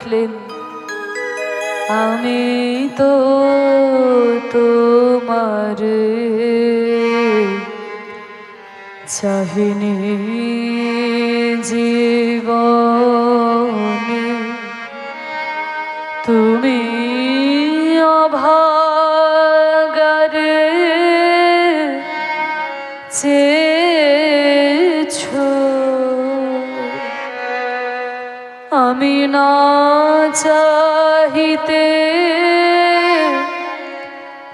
লিখলেন আমি তো তোমার চাহিনি জীবনে, তুমি অভাগারে চেয়েছো, আমি না চাহিতে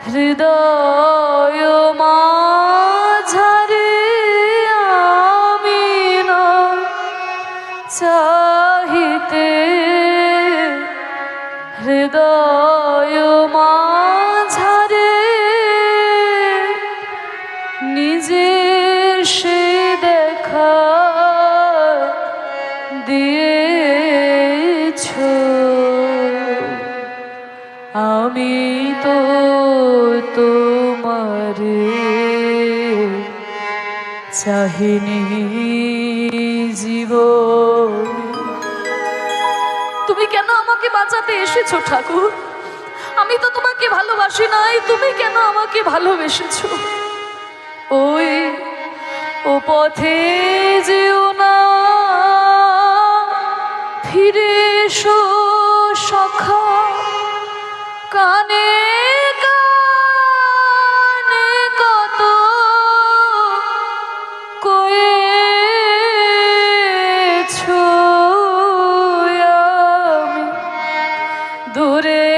হৃদয় মাঝারে, আমি না চাহিতে হৃদয় মাঝারে নিজের সে দেখা দিয়েছো, আমি তো তোমার চাহিনি জীবন। তুমি কেন আমাকে বাঁচাতে এসেছো ঠাকুর? আমি তো তোমাকে ভালোবাসি নাই, তুমি কেন আমাকে ভালোবেসেছো? ওই ও পথে যেও না, ফিরে এসো সখা, কানে কানে কত কয়েছো, আমি দূরে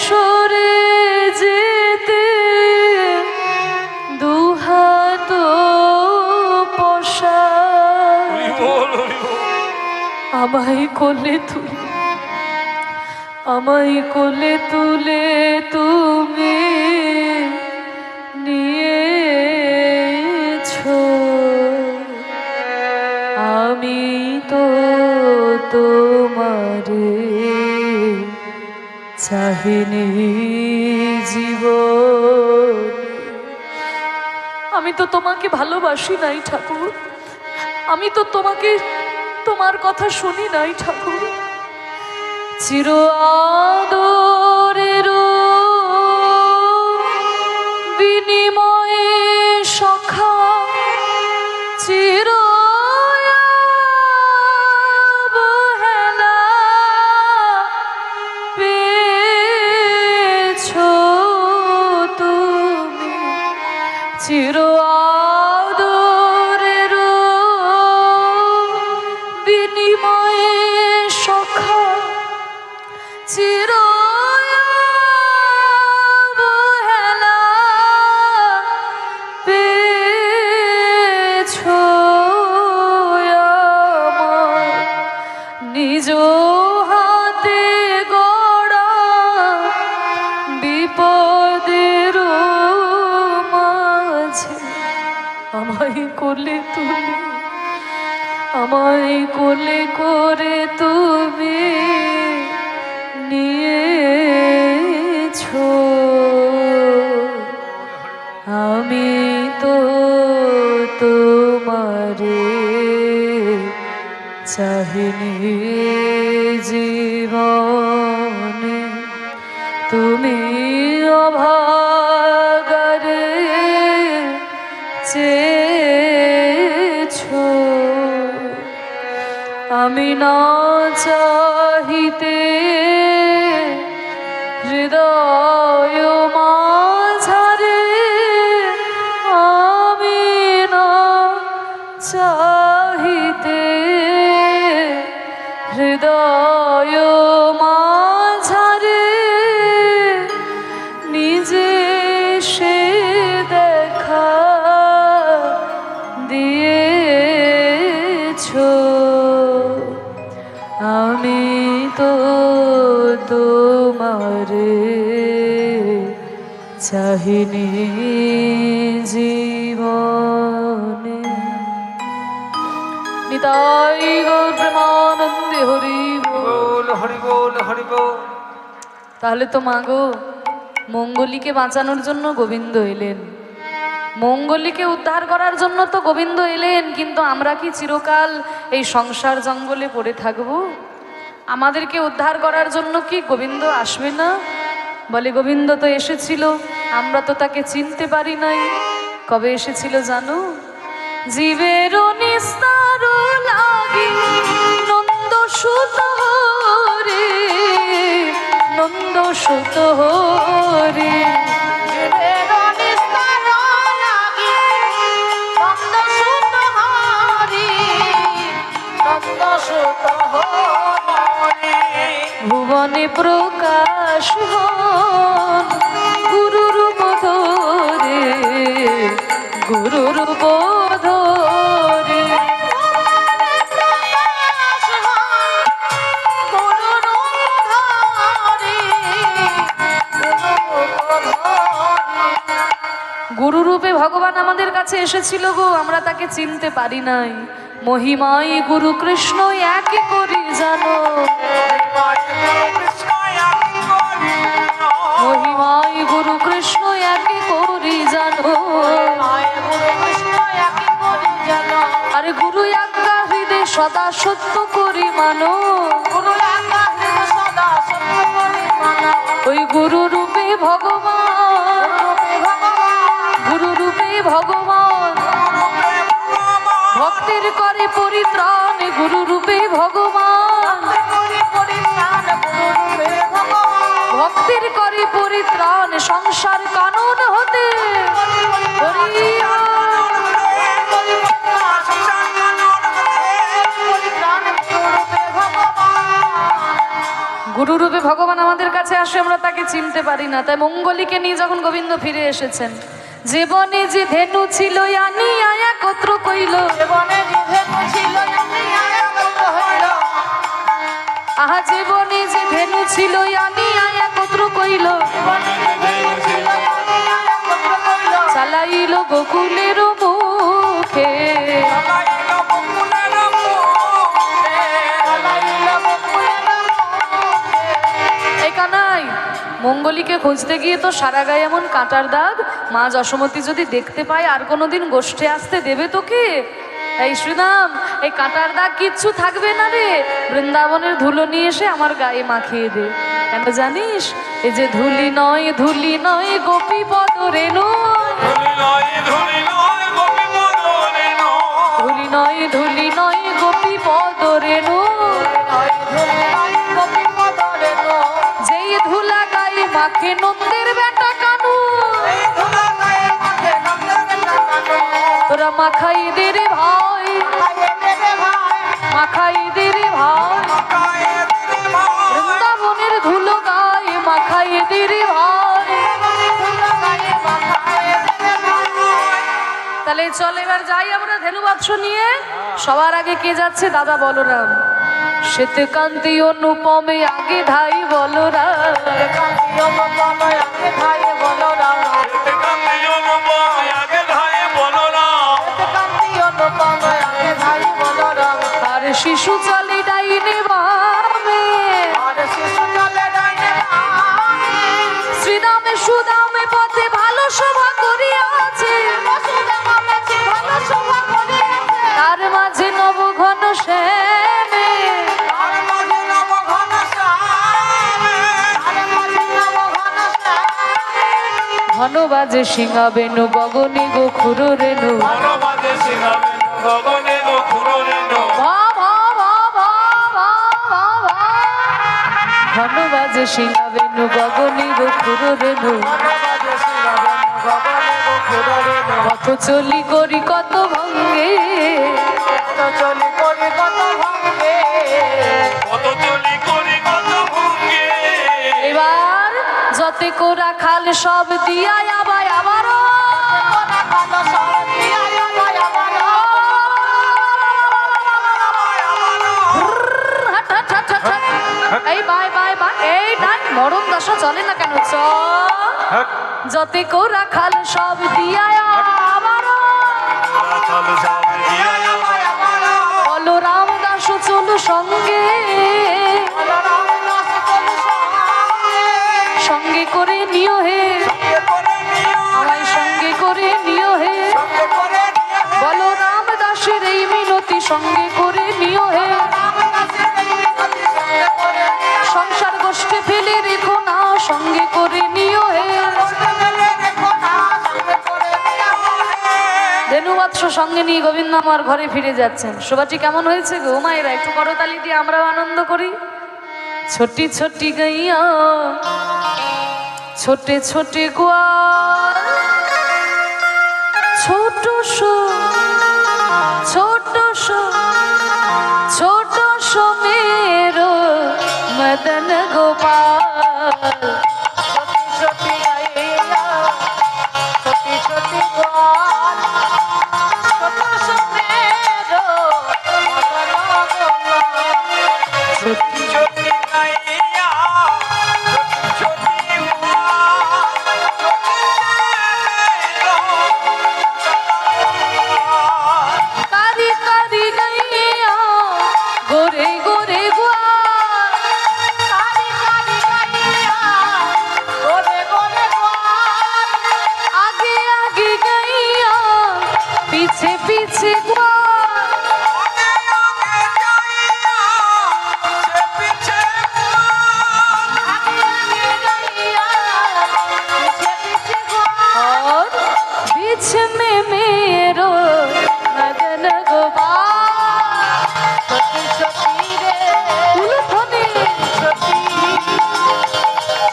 সরে যেতে দুহাত পশা, আমায় কোলে তুলে, আমায় কোলে তুলে তুমি নিয়েছো, আমি তো তোমার চাহিনি জীবন। আমি তো তোমাকে ভালোবাসি নাই ঠাকুর, আমি তো তোমাকে তোমার কথা শুনি নাই ঠাকুর। চির আদরের বিনিময়ে সখা, চির অবহেলা পেয়েছো তুমি, চির আদরের বিনিময়ে সখা, চির অবহেলা পেয়েছো আমার নিজ হাতে গড়া বিপদের মাঝে, আমায় কোলে তুলে, আমায় কোলে করে তুমি নিয়েছো, আমি তো তোমার চাহিনি জীবনে, তুমি অভাগারে চেয়েছো, আমি না চাহিতে হৃদয় মাঝারে, আমি না চাহিতে হৃদয় মাঝারে নিজে সে দেখা দিয়েছো, আমি তো তোমার চাহিনি জীবনে। নিতাই গৌর প্রেমানন্দে হরি বল, হরি বল, হরি বল। তাহলে তো মাগো মঙ্গলীকে বাঁচানোর জন্য গোবিন্দ এলেন, মঙ্গলীকে উদ্ধার করার জন্য তো গোবিন্দ এলেন, কিন্তু আমরা কি চিরকাল এই সংসার জঙ্গলে পড়ে থাকব? আমাদেরকে উদ্ধার করার জন্য কি গোবিন্দ আসবে না? বলে গোবিন্দ তো এসেছিল, আমরা তো তাকে চিনতে পারি নাই। কবে এসেছিল জানো? জীবের নিস্তার লাগি নন্দ সুত রে, নন্দ সুত রে। ভুবনে প্রকাশ হন গুরুর বোধরে, গুরুর বোধরে। গুরুরূপে ভগবান আমাদের কাছে এসেছিল গো, আমরা তাকে চিনতে পারি নাই। মহিমাই গুরু কৃষ্ণ একই করি জানো, মহিমাই গুরু কৃষ্ণ একই করি জানো। আরে গুরু আজ্ঞা হৃদয় সদা সত্য করি মানো, ওই গুরু রূপে ভগবান, গুরু রূপে ভগবান ভক্তের করে পরিত্রাণ, গুরু রূপে ভগবান ভক্তের করে পরিত্রাণ, সংসার কানন হতে গুরু রূপে ভগবান আমাদের কাছে আসে, আমরা তাকে চিনতে পারি না। তাই মঙ্গলীকে নিয়ে যখন গোবিন্দ ফিরে এসেছেন, জীবনে যে ধেনু ছিল আনি আয়া কত্র কইল, আহা জীবনে যে ধেনু ছিল আনি আয়া কত্র কইল, চালাইল গোকুলের মুখে। মঙ্গলীকে খুঁজতে গিয়ে তো সারা গায়ে এমন কাঁটার দাগ, মা যশোমতী যদি দেখতে পায় আর কোনোদিন গোষ্ঠে আসতে দেবে তোকে? এই শ্রীরাম, এই কাঁটার দাগ কিচ্ছু থাকবে না রে, বৃন্দাবনের ধুলো নিয়ে এসে আমার গায়ে মাখিয়ে দে। কেন জানিস? এই যে ধুলি নয়, ধুলি নয় গোপী পদ রেণু, ধুলি নয়, ধুলি নয় গোপী পদ রেণু। যেই ধুলা গায়ে মাখে নন্দের বেটা কানু, তোরা মাখাই দে রে ভাই, মাখাই দে রে ভাই, বৃন্দাবনের ধুলো গায়ে মাখাই দে রে ভাই। তাহলে চল এবার যাই আমরা ধেনুবাৎস নিয়ে। সবার আগে কে যাচ্ছে? দাদা বলরাম। শ্বেতকান্তি অনুপমে আগে ধাই বলরাম, আর শিশু চলে ডাইনে বামে, শ্রীরামে সুদামে পথে ভালো শোভা করিয়াছে, তার মাঝে নবঘন শ্যামে, ঘন বাজে সিংহা বেনু গগনে গোখুর রেণু, ঘন বাজে সিংহা বেনু গগনে গোখুর রেণু। পথ চলি করি কত ভঙ্গে, এবার যতে কোরা খাল সব দিয়া আবার আবারও, এই বাই বাই বাই, এই নাই মরণ দশা চলে না কেন? চ যতে কোরা খাল সব দিয়া আবারও, বলো রামদাস চলো সঙ্গে, সঙ্গে করে নিও হে, আমায় সঙ্গে করে নিও হে, বলো রামদাসের এই মিনতি সঙ্গে করে নিও হে। বৎস সঙ্গে নিয়ে গোবিন্দ আমার ঘরে ফিরে যাচ্ছেন। শোভাটি কেমন হয়েছে গো মায়েরা? একটু করতালি দিয়ে আমরাও আনন্দ করি। ছোটি ছোটি গাইয়া ছোটে ছোটে গোয়াল, ছোট ছোট ছোট মেরো মদন গোপাল। ছোটি ছোটি গাইয়া ছোটি ছোটি গোয়াল, ছোট মেরো মদন গোপাল। ছোটি ছোটি গাইয়া ছোটি ছোটি কারি কারি গাইয়া গোরে গোরে গোয়াল, কারি কারি গাইয়া গোরে গোরে গোয়াল। আগে আগে গাইয়া পিছে পিছে গোয়াল, আগে আগে গাইয়া পিছে পিছে গোয়াল। और बीच में मेरो मदन गोपाल। छोटी छोटी रे उलझने छोटी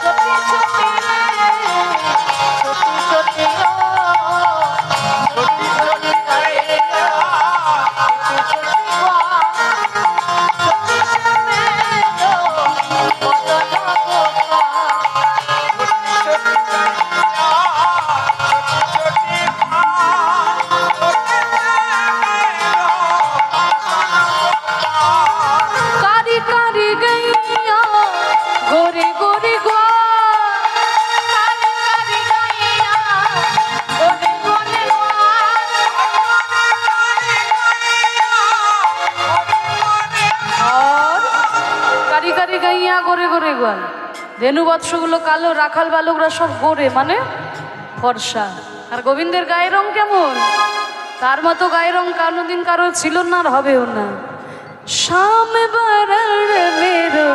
छोटी छोटी रे छोटी छोटी ओ छोटी छोटी गाइया छोटी छोटी गोपाल। छोटी से मेरो मदन गोपाल। कारी कारी गैया गोरे गोरे गोवाल, कारी कारी गैया गोरे गोरे गोवाल। और কারি কারি গাইয়া গোরে গোরে গোয়াল। ধেনু বৎসগুলো কালো, রাখাল বালকরা সব গোরে মানে ফর্সা। আর গোবিন্দের গায়ের রং কেমন? তার মতো গায়ের রং কোনোদিন কারো ছিল না আর হবেও না। শাম বরণ মেরো